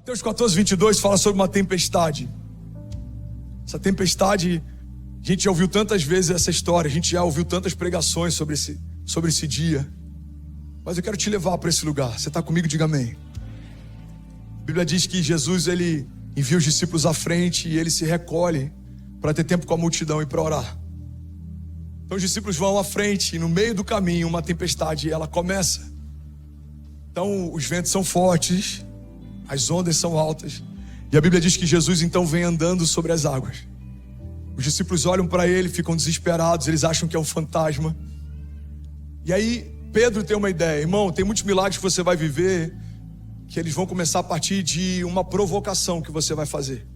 Mateus 14:22 fala sobre uma tempestade. Essa tempestade, a gente já ouviu tantas vezes essa história, a gente já ouviu tantas pregações sobre esse dia. Mas eu quero te levar para esse lugar. Você está comigo? Diga amém. A Bíblia diz que Jesus, ele envia os discípulos à frente e ele se recolhe para ter tempo com a multidão e para orar. Então os discípulos vão à frente e no meio do caminho uma tempestade ela começa. Então os ventos são fortes, as ondas são altas. E a Bíblia diz que Jesus então vem andando sobre as águas. Os discípulos olham para ele, ficam desesperados, eles acham que é um fantasma. E aí Pedro tem uma ideia: irmão, tem muitos milagres que você vai viver, que eles vão começar a partir de uma provocação que você vai fazer.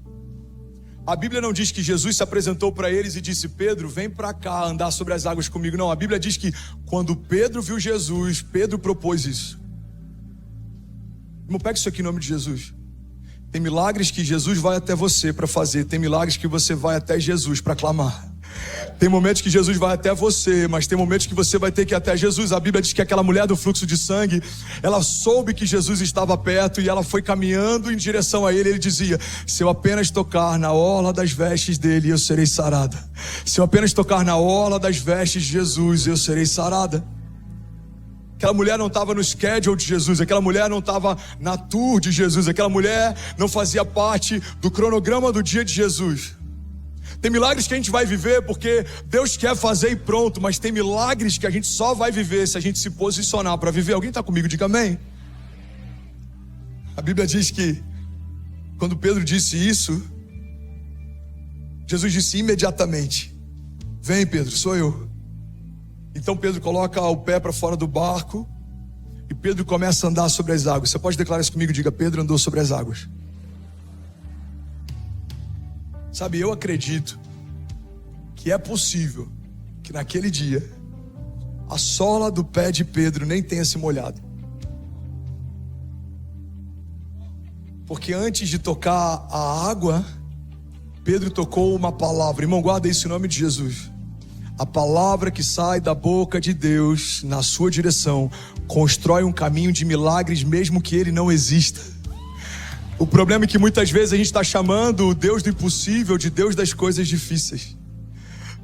A Bíblia não diz que Jesus se apresentou para eles e disse: Pedro, vem para cá andar sobre as águas comigo. Não, a Bíblia diz que quando Pedro viu Jesus, Pedro propôs isso. Irmão, pega isso aqui em nome de Jesus. Tem milagres que Jesus vai até você para fazer. Tem milagres que você vai até Jesus para clamar. Tem momentos que Jesus vai até você, mas tem momentos que você vai ter que ir até Jesus. A Bíblia diz que aquela mulher do fluxo de sangue, ela soube que Jesus estava perto e ela foi caminhando em direção a ele. Ele dizia: se eu apenas tocar na orla das vestes dele, eu serei sarada. Se eu apenas tocar na orla das vestes de Jesus, eu serei sarada. Aquela mulher não estava no schedule de Jesus, aquela mulher não estava na tour de Jesus, aquela mulher não fazia parte do cronograma do dia de Jesus. Tem milagres que a gente vai viver porque Deus quer fazer e pronto, mas tem milagres que a gente só vai viver se a gente se posicionar para viver. Alguém está comigo? Diga amém. A Bíblia diz que quando Pedro disse isso, Jesus disse imediatamente: vem, Pedro, sou eu. Então Pedro coloca o pé para fora do barco e Pedro começa a andar sobre as águas. Você pode declarar isso comigo? Diga: Pedro andou sobre as águas. Sabe, eu acredito que é possível que naquele dia a sola do pé de Pedro nem tenha se molhado. Porque antes de tocar a água, Pedro tocou uma palavra. Irmão, guarda isso em nome de Jesus. A palavra que sai da boca de Deus na sua direção constrói um caminho de milagres mesmo que ele não exista. O problema é que muitas vezes a gente está chamando o Deus do impossível de Deus das coisas difíceis.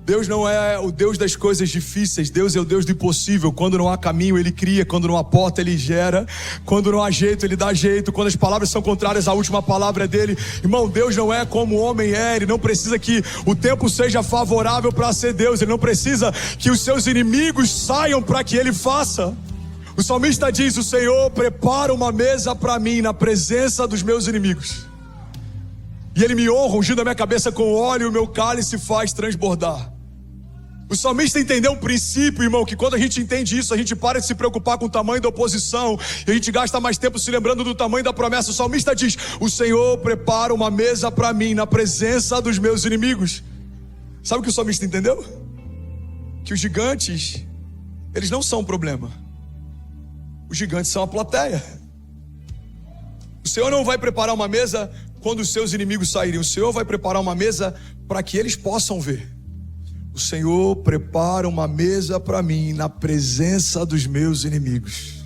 Deus não é o Deus das coisas difíceis, Deus é o Deus do impossível. Quando não há caminho, Ele cria. Quando não há porta, Ele gera. Quando não há jeito, Ele dá jeito. Quando as palavras são contrárias, a última palavra é dele. Irmão, Deus não é como o homem é. Ele não precisa que o tempo seja favorável para ser Deus. Ele não precisa que os seus inimigos saiam para que Ele faça. O salmista diz: o Senhor prepara uma mesa para mim na presença dos meus inimigos. E Ele me honra, ungindo a minha cabeça com óleo, e o meu cálice faz transbordar. O salmista entendeu um princípio, irmão, que quando a gente entende isso, a gente para de se preocupar com o tamanho da oposição, e a gente gasta mais tempo se lembrando do tamanho da promessa. O salmista diz: o Senhor prepara uma mesa para mim na presença dos meus inimigos. Sabe o que o salmista entendeu? Que os gigantes, eles não são um problema. Os gigantes são a plateia. O Senhor não vai preparar uma mesa quando os seus inimigos saírem. O Senhor vai preparar uma mesa para que eles possam ver. O Senhor prepara uma mesa para mim na presença dos meus inimigos.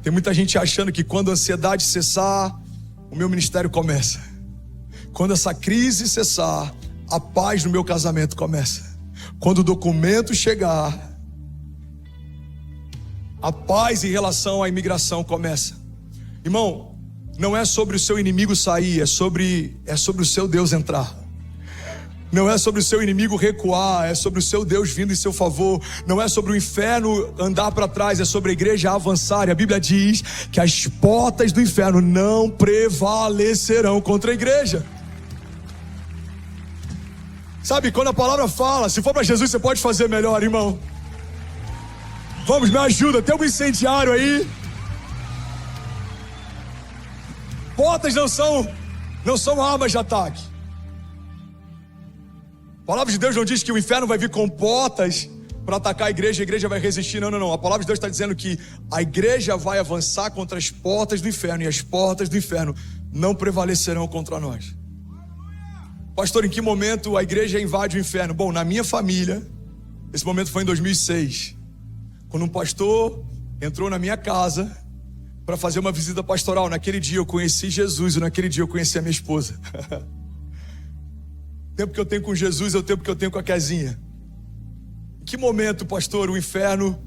Tem muita gente achando que quando a ansiedade cessar, o meu ministério começa. Quando essa crise cessar, a paz no meu casamento começa. Quando o documento chegar, a paz em relação à imigração começa. Irmão, não é sobre o seu inimigo sair, é sobre o seu Deus entrar. Não é sobre o seu inimigo recuar, é sobre o seu Deus vindo em seu favor. Não é sobre o inferno andar para trás, é sobre a igreja avançar. E a Bíblia diz que as portas do inferno não prevalecerão contra a igreja. Sabe, quando a palavra fala, se for para Jesus você pode fazer melhor, irmão. Vamos, me ajuda, tem um incendiário aí. Portas não são armas de ataque. A palavra de Deus não diz que o inferno vai vir com portas para atacar a igreja vai resistir. Não. A palavra de Deus está dizendo que a igreja vai avançar contra as portas do inferno, e as portas do inferno não prevalecerão contra nós. Pastor, em que momento a igreja invade o inferno? Bom, na minha família, esse momento foi em 2006. Quando um pastor entrou na minha casa, para fazer uma visita pastoral. Naquele dia eu conheci Jesus e naquele dia eu conheci a minha esposa. O tempo que eu tenho com Jesus é o tempo que eu tenho com a Kezinha. Em que momento, pastor, o inferno,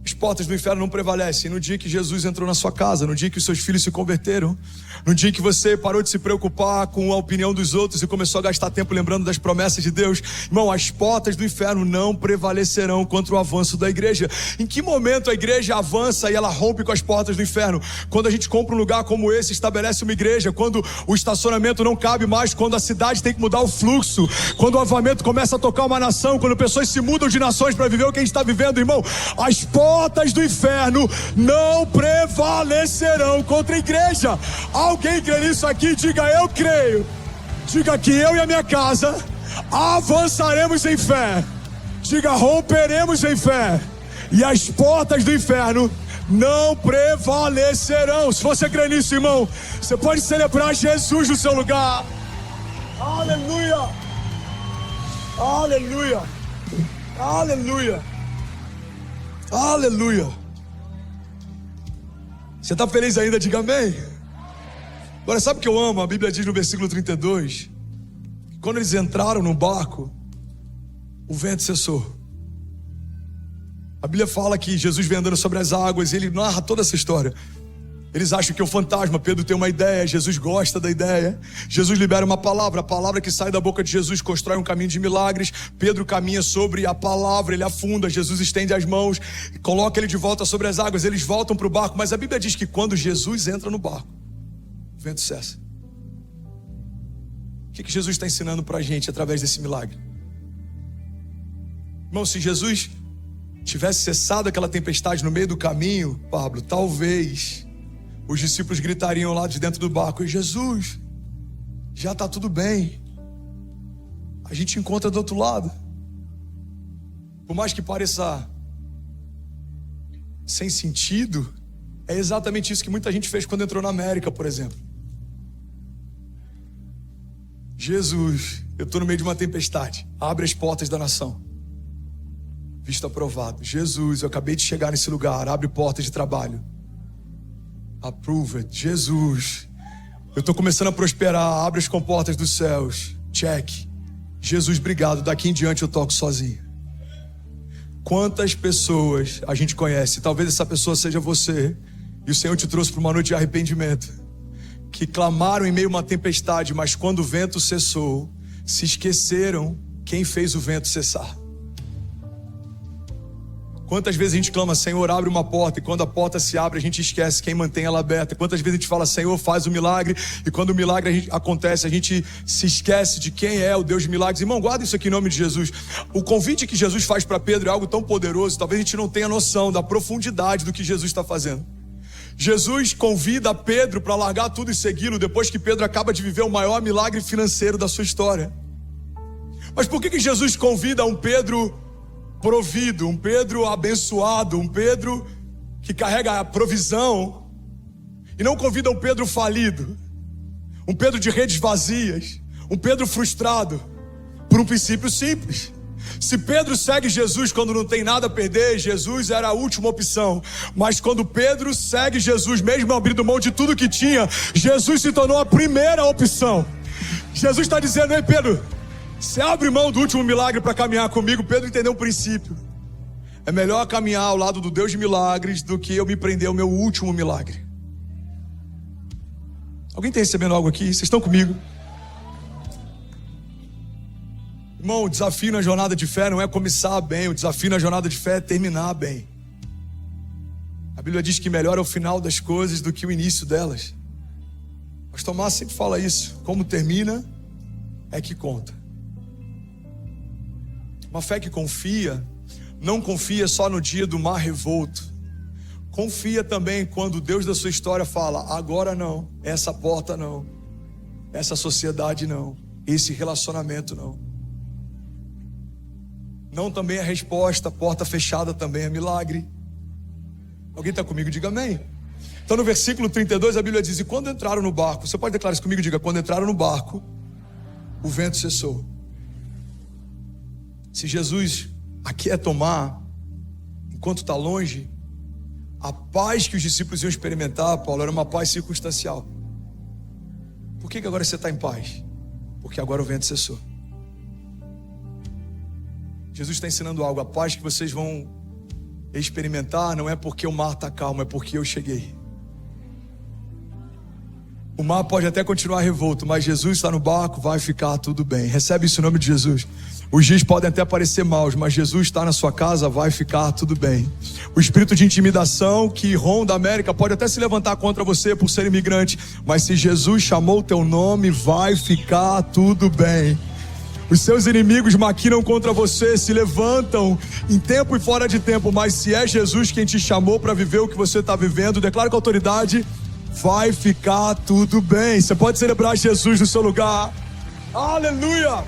as portas do inferno não prevalecem? No dia que Jesus entrou na sua casa, no dia que os seus filhos se converteram, no dia que você parou de se preocupar com a opinião dos outros e começou a gastar tempo lembrando das promessas de Deus. Irmão, as portas do inferno não prevalecerão contra o avanço da igreja. Em que momento a igreja avança e ela rompe com as portas do inferno? Quando a gente compra um lugar como esse, estabelece uma igreja, quando o estacionamento não cabe mais, quando a cidade tem que mudar o fluxo, quando o avivamento começa a tocar uma nação, quando pessoas se mudam de nações para viver o que a gente está vivendo, irmão, as portas do inferno não prevalecerão contra a igreja. Alguém crê nisso aqui? Diga: eu creio. Diga que eu e a minha casa avançaremos em fé. Diga: romperemos em fé. E as portas do inferno não prevalecerão. Se você crê nisso, irmão, você pode celebrar Jesus no seu lugar. Aleluia. Aleluia. Aleluia. Aleluia. Você está feliz ainda? Diga amém. Agora, sabe o que eu amo? A Bíblia diz no versículo 32, que quando eles entraram no barco, o vento cessou. A Bíblia fala que Jesus vem andando sobre as águas, e ele narra toda essa história. Eles acham que é um fantasma. Pedro tem uma ideia, Jesus gosta da ideia. Jesus libera uma palavra, a palavra que sai da boca de Jesus constrói um caminho de milagres. Pedro caminha sobre a palavra, ele afunda, Jesus estende as mãos, coloca ele de volta sobre as águas, eles voltam para o barco. Mas a Bíblia diz que quando Jesus entra no barco, o vento cessa. O que Jesus está ensinando para a gente através desse milagre? Irmão, se Jesus tivesse cessado aquela tempestade no meio do caminho, Pablo, talvez os discípulos gritariam lá de dentro do barco: Jesus, já está tudo bem, a gente encontra do outro lado. Por mais que pareça sem sentido, é exatamente isso que muita gente fez quando entrou na América, por exemplo. Jesus, eu estou no meio de uma tempestade, abre as portas da nação. Visto aprovado. Jesus, eu acabei de chegar nesse lugar, abre portas de trabalho. Approved. Jesus, eu estou começando a prosperar, abre as comportas dos céus. Check. Jesus, obrigado, daqui em diante eu toco sozinho. Quantas pessoas a gente conhece, talvez essa pessoa seja você, e o Senhor te trouxe para uma noite de arrependimento, que clamaram em meio a uma tempestade, mas quando o vento cessou, se esqueceram quem fez o vento cessar. Quantas vezes a gente clama: Senhor, abre uma porta, e quando a porta se abre, a gente esquece quem mantém ela aberta. Quantas vezes a gente fala: Senhor, faz o milagre, e quando o milagre acontece, a gente se esquece de quem é o Deus de milagres. Irmão, guarda isso aqui em nome de Jesus. O convite que Jesus faz para Pedro é algo tão poderoso, talvez a gente não tenha noção da profundidade do que Jesus está fazendo. Jesus convida Pedro para largar tudo e segui-lo, depois que Pedro acaba de viver o maior milagre financeiro da sua história. Mas por que Jesus convida um Pedro provido, um Pedro abençoado, um Pedro que carrega a provisão, e não convida um Pedro falido, um Pedro de redes vazias, um Pedro frustrado? Por um princípio simples. Se Pedro segue Jesus quando não tem nada a perder, Jesus era a última opção. Mas quando Pedro segue Jesus, mesmo abrindo mão de tudo que tinha, Jesus se tornou a primeira opção. Jesus está dizendo: ei Pedro, você abre mão do último milagre para caminhar comigo. Pedro entendeu o princípio. É melhor caminhar ao lado do Deus de milagres do que eu me prender ao meu último milagre. Alguém está recebendo algo aqui? Vocês estão comigo? Irmão, o desafio na jornada de fé não é começar bem. O desafio na jornada de fé é terminar bem. A Bíblia diz que melhor é o final das coisas do que o início delas. Mas Tomás sempre fala isso: como termina é que conta. Uma fé que confia, não confia só no dia do mar revolto. Confia também quando o Deus da sua história fala: agora não, essa porta não, essa sociedade não, esse relacionamento não. Não também é resposta, porta fechada também é milagre. Alguém está comigo? Diga amém. Então no versículo 32 a Bíblia diz: e quando entraram no barco, você pode declarar isso comigo? Diga: quando entraram no barco, o vento cessou. Se Jesus aqui é tomar, enquanto está longe, A paz que os discípulos iam experimentar, Paulo, era uma paz circunstancial. Por que agora você está em paz? Porque agora o vento cessou. Jesus está ensinando algo. A paz que vocês vão experimentar não é porque o mar está calmo, é porque eu cheguei. O mar pode até continuar revolto, mas Jesus está no barco, vai ficar tudo bem. Recebe isso em nome de Jesus. Os dias podem até parecer maus, mas Jesus está na sua casa, vai ficar tudo bem. O espírito de intimidação que ronda a América pode até se levantar contra você por ser imigrante, mas se Jesus chamou o teu nome, vai ficar tudo bem. Os seus inimigos maquinam contra você, se levantam em tempo e fora de tempo, mas se é Jesus quem te chamou para viver o que você está vivendo, declara com autoridade, vai ficar tudo bem. Você pode celebrar Jesus no seu lugar. Aleluia!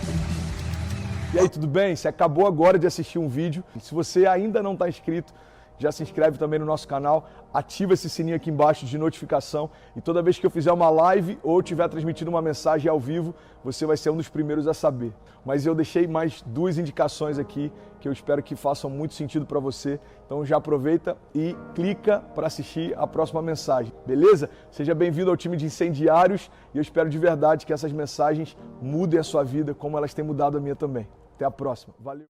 E aí, tudo bem? Você acabou agora de assistir um vídeo. E se você ainda não está inscrito, já se inscreve também no nosso canal, ativa esse sininho aqui embaixo de notificação e toda vez que eu fizer uma live ou estiver transmitindo uma mensagem ao vivo, você vai ser um dos primeiros a saber. Mas eu deixei mais 2 indicações aqui que eu espero que façam muito sentido para você. Então já aproveita e clica para assistir a próxima mensagem, beleza? Seja bem-vindo ao time de incendiários e eu espero de verdade que essas mensagens mudem a sua vida como elas têm mudado a minha também. Até a próxima. Valeu!